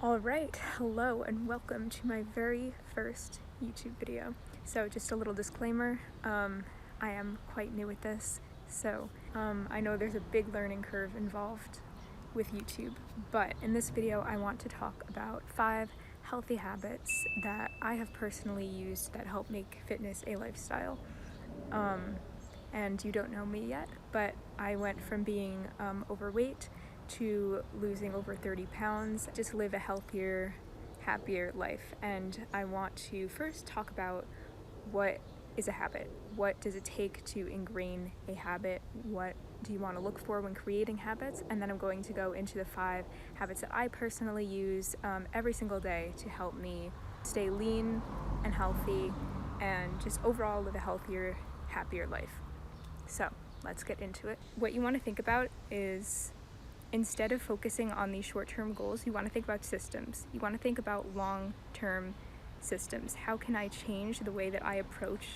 Alright, hello and welcome to my very first YouTube video. So just a little disclaimer, I am quite new at this, so I know there's a big learning curve involved with YouTube, but in this video I want to talk about 5 healthy habits that I have personally used that help make fitness a lifestyle. And you don't know me yet, but I went from being overweight to losing over 30 pounds just to live a healthier, happier life. And I want to first talk about what is a habit. What does it take to ingrain a habit? What do you want to look for when creating habits? And then I'm going to go into the 5 habits that I personally use every single day to help me stay lean and healthy and just overall live a healthier, happier life. So let's get into it. What you want to think about is, instead of focusing on these short-term goals, you want to think about systems. You want to think about long-term systems. How can I change the way that I approach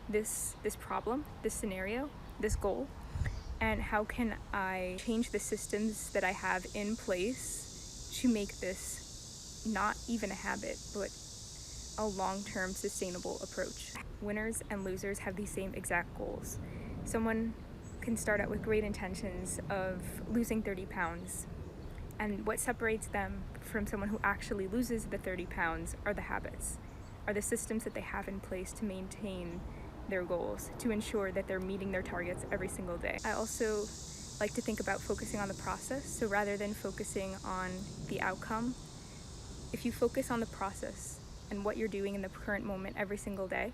this problem, this scenario, this goal? And how can I change the systems that I have in place to make this not even a habit, but a long-term sustainable approach? Winners and losers have these same exact goals. Someone can start out with great intentions of losing 30 pounds, and what separates them from someone who actually loses the 30 pounds are the habits, are the systems that they have in place to maintain their goals, to ensure that they're meeting their targets every single day. I also like to think about focusing on the process, so rather than focusing on the outcome, if you focus on the process and what you're doing in the current moment every single day,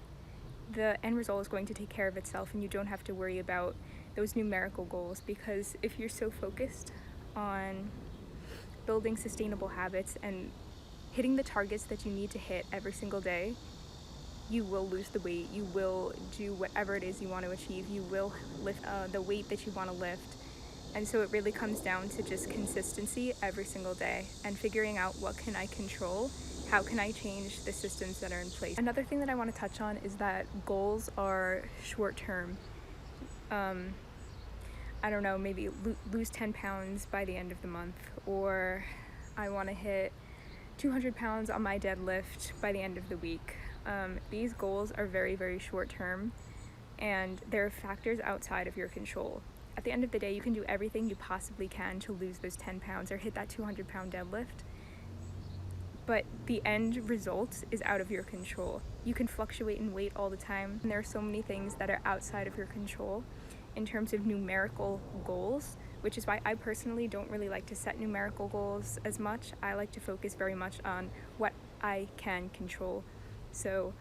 the end result is going to take care of itself, and you don't have to worry about those numerical goals, because if you're so focused on building sustainable habits and hitting the targets that you need to hit every single day, you will lose the weight, you will do whatever it is you want to achieve, you will lift the weight that you want to lift. And so it really comes down to just consistency every single day and figuring out what can I control. How can I change the systems that are in place? Another thing that I want to touch on is that goals are short-term. I don't know, maybe lose 10 pounds by the end of the month, or I want to hit 200 pounds on my deadlift by the end of the week. These goals are very, very short-term, and they're factors outside of your control. At the end of the day, you can do everything you possibly can to lose those 10 pounds or hit that 200-pound deadlift, but the end result is out of your control. You can fluctuate in weight all the time, and there are so many things that are outside of your control in terms of numerical goals, which is why I personally don't really like to set numerical goals as much. I like to focus very much on what I can control. So,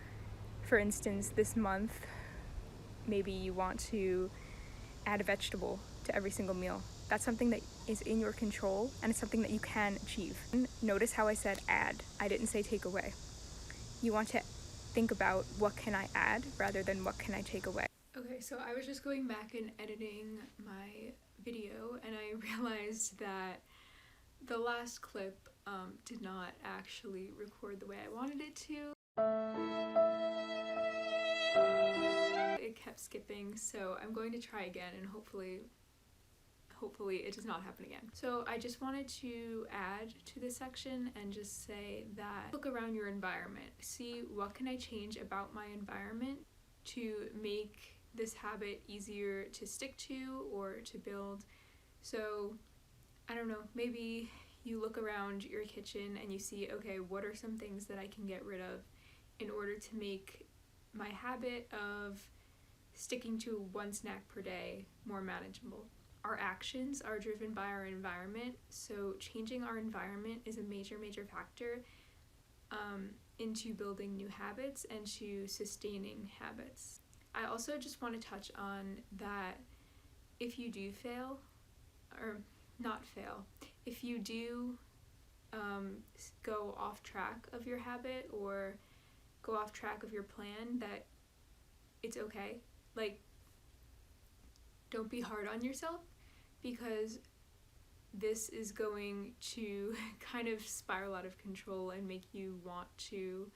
for instance, this month, maybe you want to add a vegetable to every single meal. That's something that is in your control, and it's something that you can achieve. Notice how I said add. I didn't say take away. You want to think about what can I add rather than what can I take away. Okay, so I was just going back and editing my video, and I realized that the last clip did not actually record the way I wanted it to. It kept skipping, so I'm going to try again, and hopefully it does not happen again. So I just wanted to add to this section and just say that look around your environment. See, what can I change about my environment to make this habit easier to stick to or to build? So, I don't know, maybe you look around your kitchen and you see, okay, what are some things that I can get rid of in order to make my habit of sticking to one snack per day more manageable? Our actions are driven by our environment, so changing our environment is a major factor into building new habits and to sustaining habits. I also just want to touch on that if you do fail, or not fail, if you do go off track of your habit or go off track of your plan, that it's okay. Like, don't be hard on yourself, because this is going to kind of spiral out of control and make you want to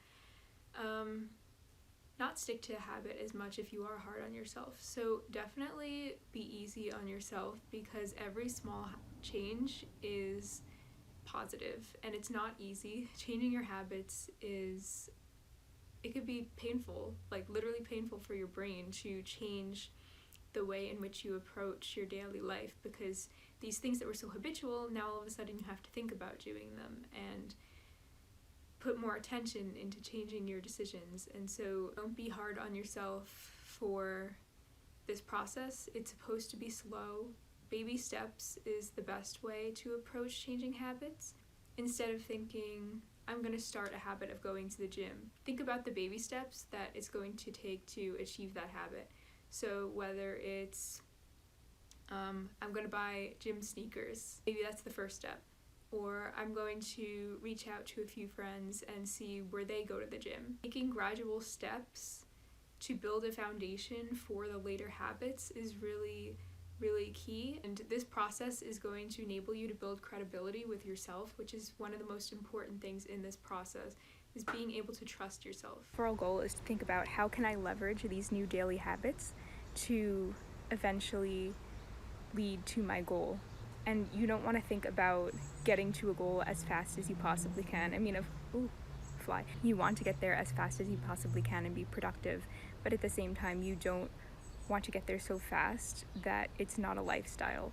not stick to a habit as much if you are hard on yourself. So definitely be easy on yourself, because every small change is positive, and it's not easy. Changing your habits it could be painful, like literally painful for your brain to change the way in which you approach your daily life, because these things that were so habitual, now all of a sudden you have to think about doing them and put more attention into changing your decisions. And so don't be hard on yourself for this process. It's supposed to be slow. Baby steps is the best way to approach changing habits. Instead of thinking, I'm going to start a habit of going to the gym, think about the baby steps that it's going to take to achieve that habit. So whether it's, I'm going to buy gym sneakers, maybe that's the first step. Or I'm going to reach out to a few friends and see where they go to the gym. Taking gradual steps to build a foundation for the later habits is really key, and this process is going to enable you to build credibility with yourself, which is one of the most important things in this process, is being able to trust yourself. Our goal is to think about how can I leverage these new daily habits to eventually lead to my goal. And you don't want to think about getting to a goal as fast as you possibly can. I mean, you want to get there as fast as you possibly can and be productive, but at the same time you don't want to get there so fast that it's not a lifestyle.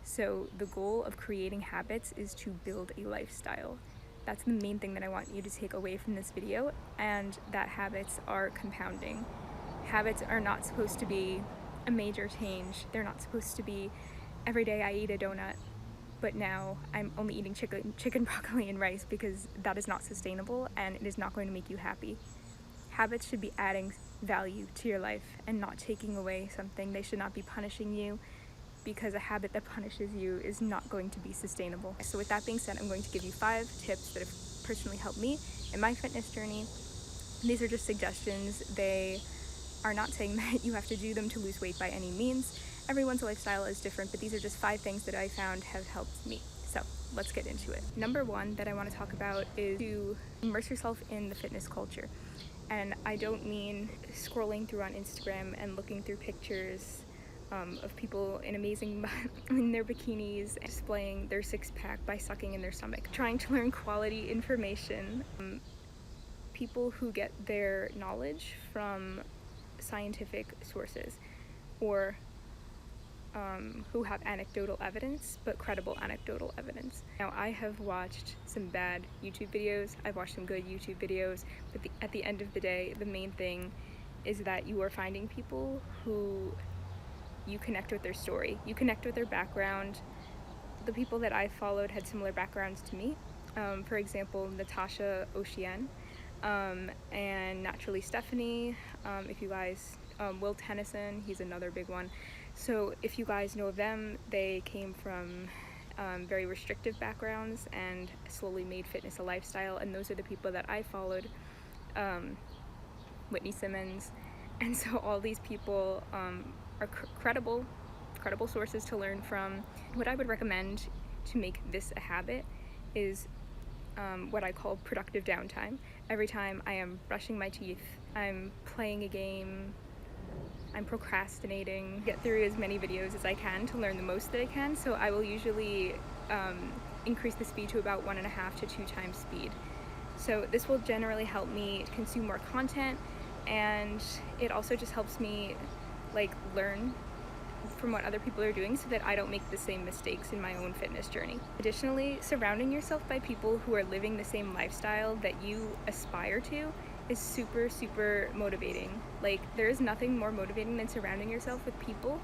So the goal of creating habits is to build a lifestyle. That's the main thing that I want you to take away from this video, and that habits are compounding. Habits are not supposed to be a major change. They're not supposed to be every day I eat a donut, but now I'm only eating chicken, broccoli, and rice, because that is not sustainable and it is not going to make you happy. Habits should be adding value to your life and not taking away something. They should not be punishing you, because a habit that punishes you is not going to be sustainable. So with that being said, I'm going to give you 5 tips that have personally helped me in my fitness journey. These are just suggestions. They are not saying that you have to do them to lose weight by any means. Everyone's lifestyle is different, but these are just 5 things that I found have helped me. So let's get into it. Number 1 that I want to talk about is to immerse yourself in the fitness culture. And I don't mean scrolling through on Instagram and looking through pictures of people in in their bikinis, displaying their six-pack by sucking in their stomach. Trying to learn quality information. People who get their knowledge from scientific sources, or who have anecdotal evidence, but credible anecdotal evidence. Now, I have watched some bad YouTube videos, I've watched some good YouTube videos, but at the end of the day, the main thing is that you are finding people who you connect with their story, you connect with their background. The people that I followed had similar backgrounds to me. For example, Natasha Ocean, and Naturally Stephanie, if you guys, Will Tennyson, he's another big one. So if you guys know of them, they came from very restrictive backgrounds and slowly made fitness a lifestyle, and those are the people that I followed. Whitney Simmons. And so all these people are credible sources to learn from. What I would recommend to make this a habit is what I call productive downtime. Every time I am brushing my teeth, I'm playing a game, I'm procrastinating, get through as many videos as I can to learn the most that I can. So I will usually increase the speed to about 1.5 to 2 times speed. So this will generally help me consume more content, and it also just helps me learn from what other people are doing so that I don't make the same mistakes in my own fitness journey. Additionally, surrounding yourself by people who are living the same lifestyle that you aspire to is super motivating. There is nothing more motivating than surrounding yourself with people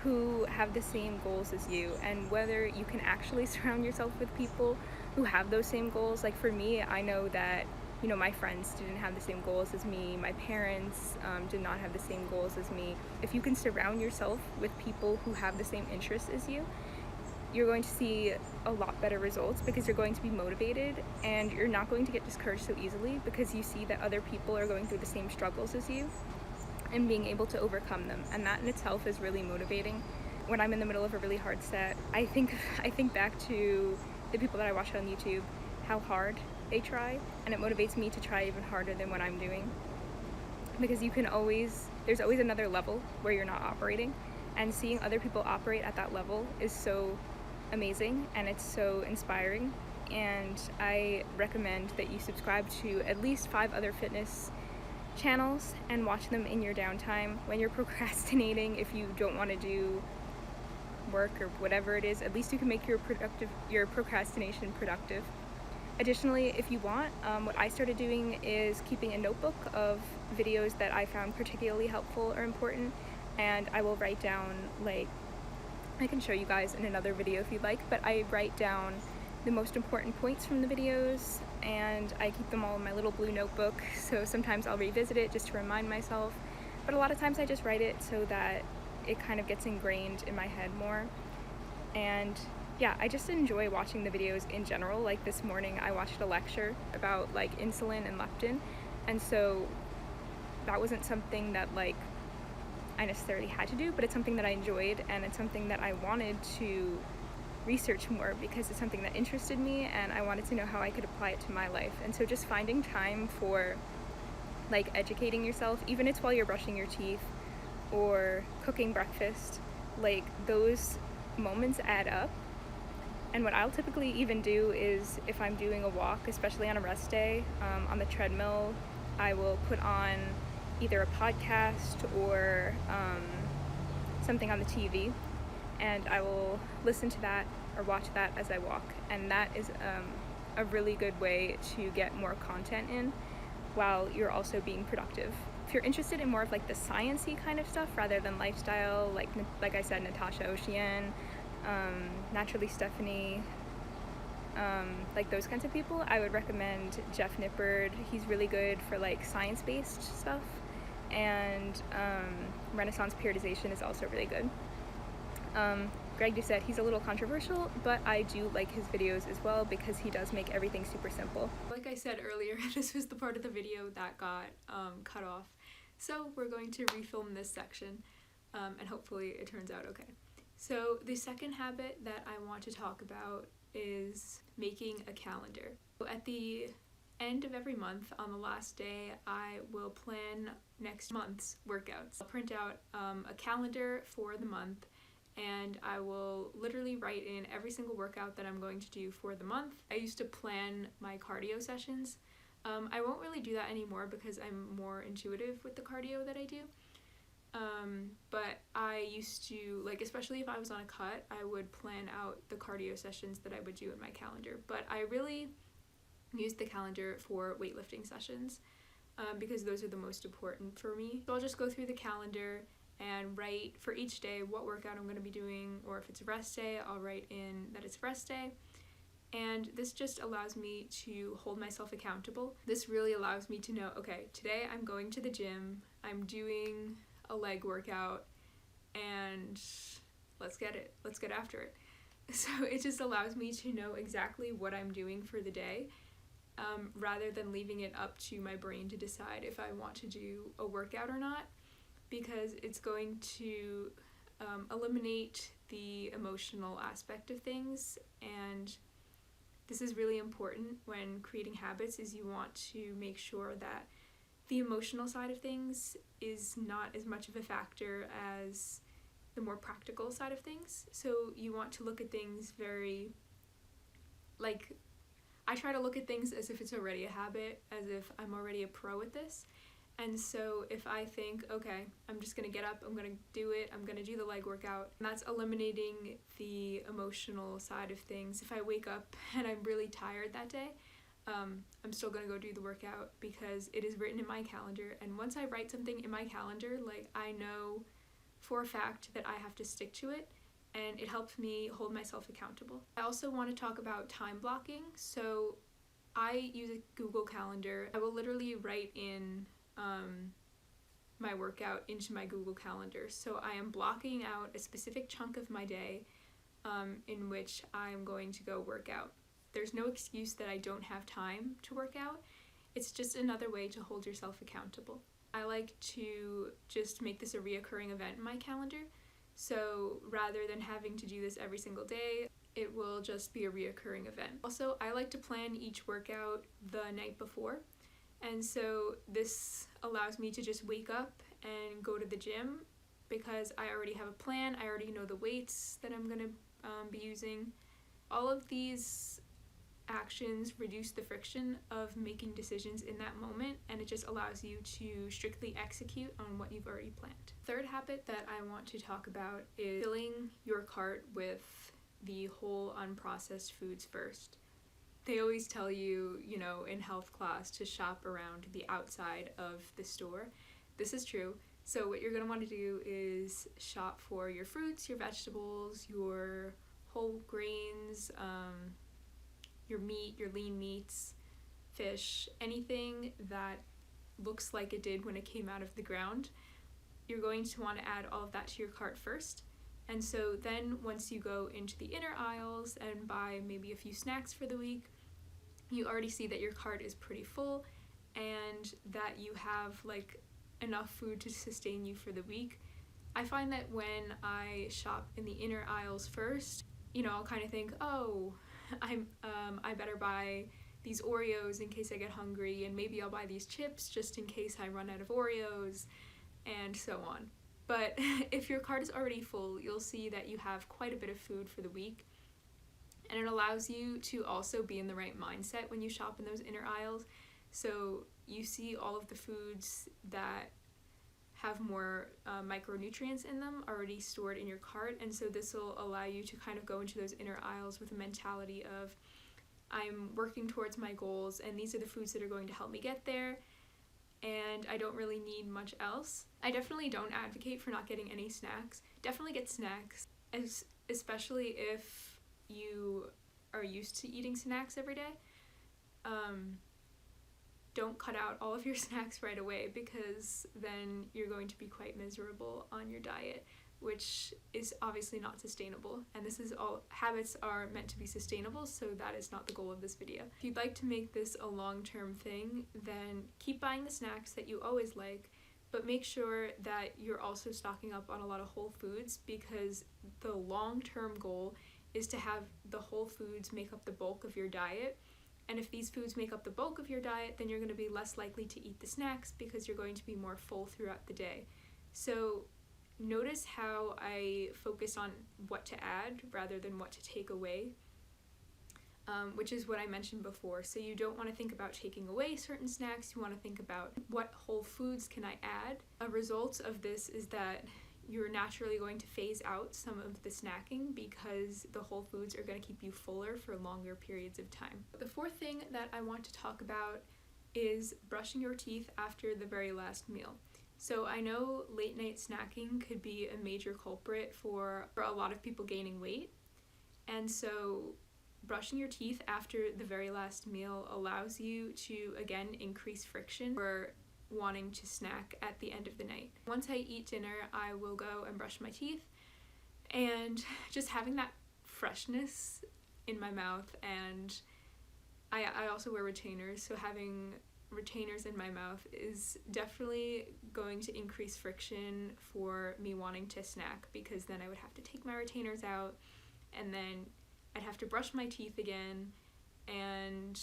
who have the same goals as you. And whether you can actually surround yourself with people who have those same goals, for me, I know that my friends didn't have the same goals as me, my parents did not have the same goals as me. If you can surround yourself with people who have the same interests as you, you're going to see a lot better results, because you're going to be motivated and you're not going to get discouraged so easily, because you see that other people are going through the same struggles as you and being able to overcome them, and that in itself is really motivating. When I'm in the middle of a really hard set, I think back to the people that I watch on YouTube, how hard they try, and it motivates me to try even harder than what I'm doing, because there's always another level where you're not operating, and seeing other people operate at that level is so amazing and it's so inspiring. and I recommend that you subscribe to at least 5 other fitness channels and watch them in your downtime when you're procrastinating. If you don't want to do work or whatever it is, at least you can make your procrastination productive. Additionally, if you want, what I started doing is keeping a notebook of videos that I found particularly helpful or important, and I will write down, like, I can show you guys in another video if you'd like, but I write down the most important points from the videos, and I keep them all in my little blue notebook, so sometimes I'll revisit it just to remind myself, but a lot of times I just write it so that it kind of gets ingrained in my head more. And yeah, I just enjoy watching the videos in general. Like this morning I watched a lecture about like insulin and leptin, and so that wasn't something that like I necessarily had to do, but it's something that I enjoyed, and it's something that I wanted to research more because it's something that interested me and I wanted to know how I could apply it to my life. And so just finding time for like educating yourself, even if it's while you're brushing your teeth or cooking breakfast, like those moments add up. And what I'll typically even do is if I'm doing a walk, especially on a rest day, on the treadmill, I will put on either a podcast or something on the TV, and I will listen to that or watch that as I walk. And that is a really good way to get more content in while you're also being productive. If you're interested in more of like the science-y kind of stuff rather than lifestyle, like I said, Natasha Ocean, Naturally Stephanie, like those kinds of people, I would recommend Jeff Nippard. He's really good for like science-based stuff, and Renaissance Periodization is also really good. Greg Doucette, he's a little controversial, but I do like his videos as well because he does make everything super simple. Like I said earlier, this was the part of the video that got cut off, so we're going to refilm this section, and hopefully it turns out okay. So the second habit that I want to talk about is making a calendar. At the end of every month, on the last day, I will plan next month's workouts. I'll print out a calendar for the month, and I will literally write in every single workout that I'm going to do for the month. I used to plan my cardio sessions. I won't really do that anymore because I'm more intuitive with the cardio that I do. But I used to, like, especially if I was on a cut, I would plan out the cardio sessions that I would do in my calendar. But I really used the calendar for weightlifting sessions because those are the most important for me. So I'll just go through the calendar and write for each day what workout I'm going to be doing, or if it's a rest day, I'll write in that it's rest day. And this just allows me to hold myself accountable. This really allows me to know, okay, today I'm going to the gym, I'm doing a leg workout, and let's get after it. So it just allows me to know exactly what I'm doing for the day, rather than leaving it up to my brain to decide if I want to do a workout or not, because it's going to eliminate the emotional aspect of things. And this is really important when creating habits, is you want to make sure that the emotional side of things is not as much of a factor as the more practical side of things. So you want to look at things very, like, I try to look at things as if it's already a habit, as if I'm already a pro at this. And so if I think, okay, I'm just going to get up, I'm going to do it, I'm going to do the leg workout, and that's eliminating the emotional side of things. If I wake up and I'm really tired that day, I'm still going to go do the workout because it is written in my calendar. And once I write something in my calendar, like, I know for a fact that I have to stick to it, and it helps me hold myself accountable. I also want to talk about time blocking. So I use a Google Calendar. I will literally write in my workout into my Google Calendar. So I am blocking out a specific chunk of my day in which I'm going to go work out. There's no excuse that I don't have time to work out. It's just another way to hold yourself accountable. I like to just make this a reoccurring event in my calendar. So rather than having to do this every single day, it will just be a reoccurring event. Also, I like to plan each workout the night before. And so this allows me to just wake up and go to the gym because I already have a plan. I already know the weights that I'm going to be using. All of these actions reduce the friction of making decisions in that moment, and it just allows you to strictly execute on what you've already planned. Third habit that I want to talk about is filling your cart with the whole unprocessed foods first. They always tell you, in health class to shop around the outside of the store. This is true. So what you're going to want to do is shop for your fruits, your vegetables, your whole grains, your meat, your lean meats, fish, anything that looks like it did when it came out of the ground. You're going to want to add all of that to your cart first. And so then once you go into the inner aisles and buy maybe a few snacks for the week, you already see that your cart is pretty full and that you have enough food to sustain you for the week. I find that when I shop in the inner aisles first, I'll kind of think, oh, I better buy these Oreos in case I get hungry, and maybe I'll buy these chips just in case I run out of Oreos, and so on. But if your cart is already full, you'll see that you have quite a bit of food for the week, and it allows you to also be in the right mindset when you shop in those inner aisles. So you see all of the foods that have more micronutrients in them already stored in your cart, and so this will allow you to kind of go into those inner aisles with a mentality of, I'm working towards my goals and these are the foods that are going to help me get there, and I don't really need much else. I definitely don't advocate for not getting any snacks. Definitely get snacks, especially if you are used to eating snacks every day. Don't cut out all of your snacks right away, because then you're going to be quite miserable on your diet, which is obviously not sustainable. And this is all, habits are meant to be sustainable, so that is not the goal of this video. If you'd like to make this a long-term thing, then keep buying the snacks that you always like, but make sure that you're also stocking up on a lot of whole foods, because the long-term goal is to have the whole foods make up the bulk of your diet. And if these foods make up the bulk of your diet, then you're going to be less likely to eat the snacks because you're going to be more full throughout the day. So notice how I focus on what to add rather than what to take away, which is what I mentioned before. So you don't want to think about taking away certain snacks, you want to think about what whole foods can I add. A result of this is that you're naturally going to phase out some of the snacking because the whole foods are going to keep you fuller for longer periods of time. The fourth thing that I want to talk about is brushing your teeth after the very last meal. So I know late night snacking could be a major culprit for a lot of people gaining weight, and so brushing your teeth after the very last meal allows you to, again, increase friction for wanting to snack at the end of the night. Once I eat dinner, I will go and brush my teeth, and just having that freshness in my mouth, and I also wear retainers, so having retainers in my mouth is definitely going to increase friction for me wanting to snack, because then I would have to take my retainers out, and then I'd have to brush my teeth again, and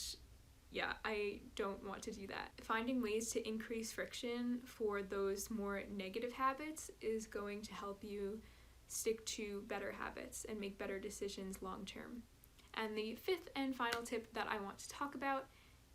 yeah, I don't want to do that. Finding ways to increase friction for those more negative habits is going to help you stick to better habits and make better decisions long term. And the fifth and final tip that I want to talk about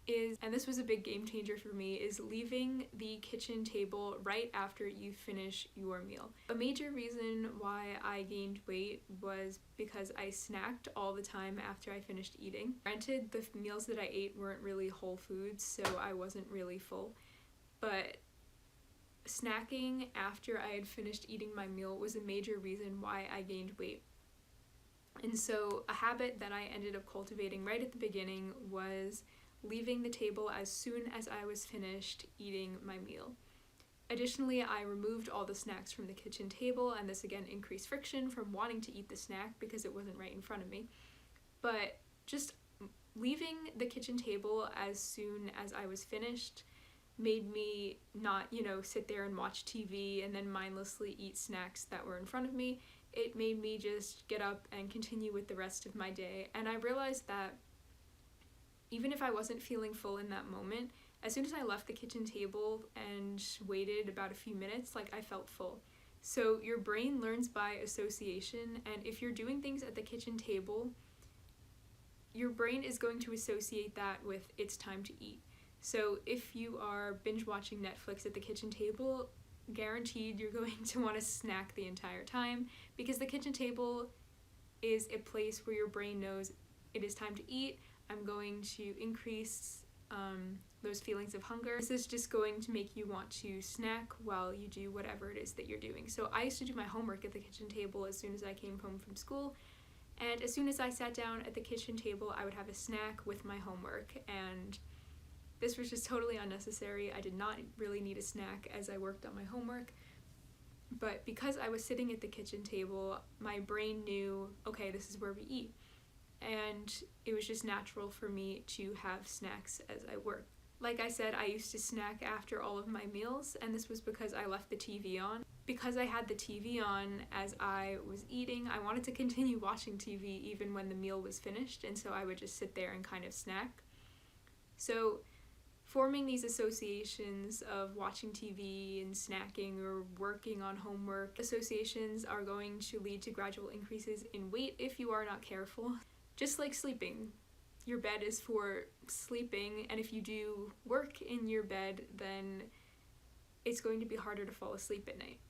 is, and this was a big game changer for me, is leaving the kitchen table right after you finish your meal. A major reason why I gained weight was because I snacked all the time after I finished eating. Granted, the meals that I ate weren't really whole foods, so I wasn't really full, but snacking after I had finished eating my meal was a major reason why I gained weight. And so a habit that I ended up cultivating right at the beginning was leaving the table as soon as I was finished eating my meal. Additionally, I removed all the snacks from the kitchen table, and this again increased friction from wanting to eat the snack because it wasn't right in front of me. But just leaving the kitchen table as soon as I was finished made me not, sit there and watch TV and then mindlessly eat snacks that were in front of me. It made me just get up and continue with the rest of my day. And I realized that even if I wasn't feeling full in that moment, as soon as I left the kitchen table and waited about a few minutes, I felt full. So your brain learns by association, and if you're doing things at the kitchen table your brain is going to associate that with it's time to eat. So if you are binge watching Netflix at the kitchen table, guaranteed you're going to want to snack the entire time, because the kitchen table is a place where your brain knows it is time to eat. I'm going to increase those feelings of hunger. This is just going to make you want to snack while you do whatever it is that you're doing. So I used to do my homework at the kitchen table as soon as I came home from school, and as soon as I sat down at the kitchen table, I would have a snack with my homework, and this was just totally unnecessary. I did not really need a snack as I worked on my homework, but because I was sitting at the kitchen table, my brain knew, okay, this is where we eat, and it was just natural for me to have snacks as I worked. Like I said, I used to snack after all of my meals, and this was because I left the TV on. Because I had the TV on as I was eating, I wanted to continue watching TV even when the meal was finished, and so I would just sit there and kind of snack. So forming these associations of watching TV and snacking or working on homework, associations are going to lead to gradual increases in weight if you are not careful. Just like sleeping. Your bed is for sleeping, and if you do work in your bed, then it's going to be harder to fall asleep at night,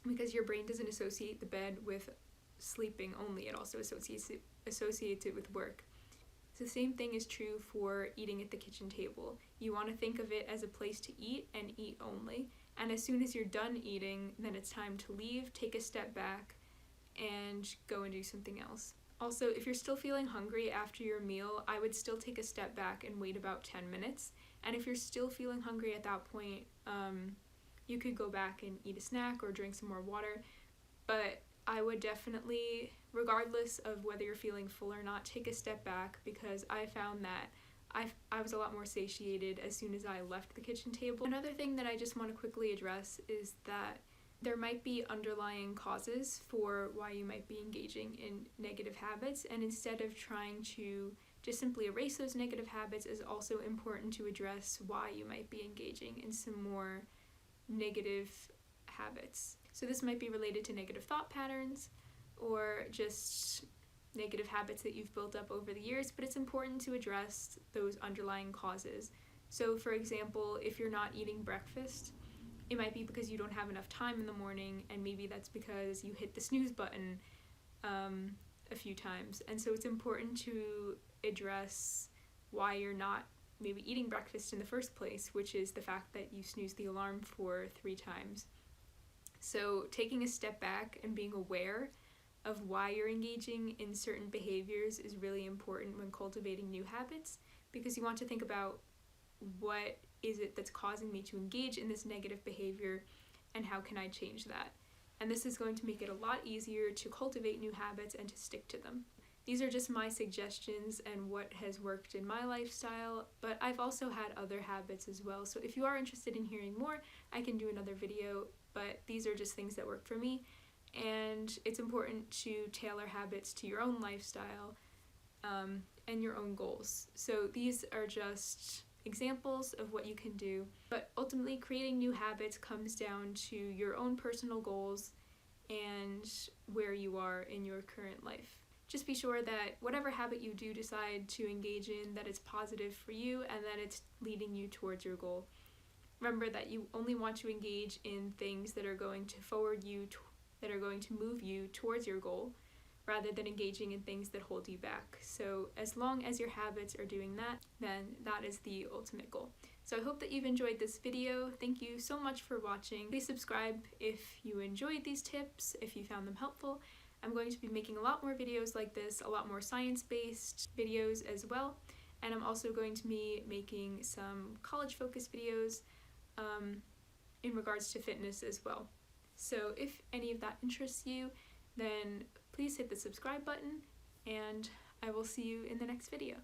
because your brain doesn't associate the bed with sleeping only, it also associates it with work. So the same thing is true for eating at the kitchen table. You want to think of it as a place to eat and eat only, and as soon as you're done eating, then it's time to leave, take a step back, and go and do something else. Also, if you're still feeling hungry after your meal, I would still take a step back and wait about 10 minutes. And if you're still feeling hungry at that point, you could go back and eat a snack or drink some more water. But I would definitely, regardless of whether you're feeling full or not, take a step back, because I found that I was a lot more satiated as soon as I left the kitchen table. Another thing that I just want to quickly address is that there might be underlying causes for why you might be engaging in negative habits, and instead of trying to just simply erase those negative habits, it's also important to address why you might be engaging in some more negative habits. So this might be related to negative thought patterns or just negative habits that you've built up over the years, but it's important to address those underlying causes. So for example, if you're not eating breakfast, it might be because you don't have enough time in the morning, and maybe that's because you hit the snooze button a few times. And so it's important to address why you're not maybe eating breakfast in the first place, which is the fact that you snoozed the alarm for 3 times. So taking a step back and being aware of why you're engaging in certain behaviors is really important when cultivating new habits, because you want to think about what is it that's causing me to engage in this negative behavior, and how can I change that? And this is going to make it a lot easier to cultivate new habits and to stick to them. These are just my suggestions and what has worked in my lifestyle, but I've also had other habits as well. So if you are interested in hearing more, I can do another video, but these are just things that work for me, and it's important to tailor habits to your own lifestyle and your own goals. So these are just examples of what you can do, but ultimately creating new habits comes down to your own personal goals and where you are in your current life. Just be sure that whatever habit you do decide to engage in, that it's positive for you and that it's leading you towards your goal. Remember that you only want to engage in things that are going to that are going to move you towards your goal, rather than engaging in things that hold you back. So as long as your habits are doing that, then that is the ultimate goal. So I hope that you've enjoyed this video. Thank you so much for watching. Please subscribe if you enjoyed these tips, if you found them helpful. I'm going to be making a lot more videos like this, a lot more science-based videos as well. And I'm also going to be making some college-focused videos in regards to fitness as well. So if any of that interests you, then please hit the subscribe button, and I will see you in the next video.